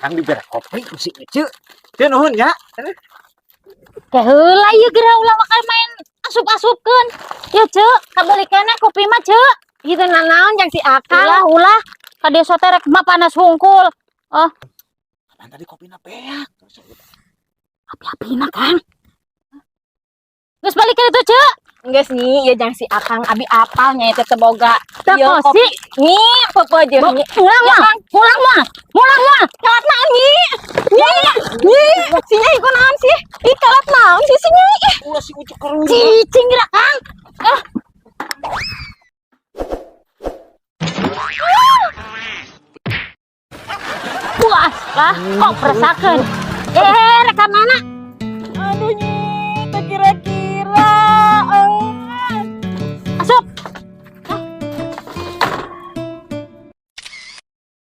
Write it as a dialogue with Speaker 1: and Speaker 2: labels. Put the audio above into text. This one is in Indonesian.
Speaker 1: Kang diberi kopi musik lucu. Teu nuhun ya.
Speaker 2: Teh heula ieu geura ulah bakal main asup-asupkeun. Ya Ceu, kabeli keneh kopi mah Ceu.
Speaker 3: Gitu naon yang si Akang.
Speaker 2: Ulah ka desa teh rek mah panas hungkul. Oh,
Speaker 1: Kan tadi kopina beak.
Speaker 2: api-apina Kang. Geus balik ka ditu Ceu.
Speaker 3: Geus nih, ya jang si Akang abi apal nya teh boga.
Speaker 2: Tah
Speaker 3: Ieu
Speaker 2: kosi.
Speaker 3: Nih, pepe jeung nih.
Speaker 2: Mulang mah.
Speaker 3: Telat naon nih? Nih. Si Nyai kunaon sih? Ih, telat naon sih si Nyai?
Speaker 1: Ulah si ucuk keruh.
Speaker 2: Cicing geura Kang. Puas lah, kok perasakeun. Rek ka mana?
Speaker 3: Aduh, Nyai.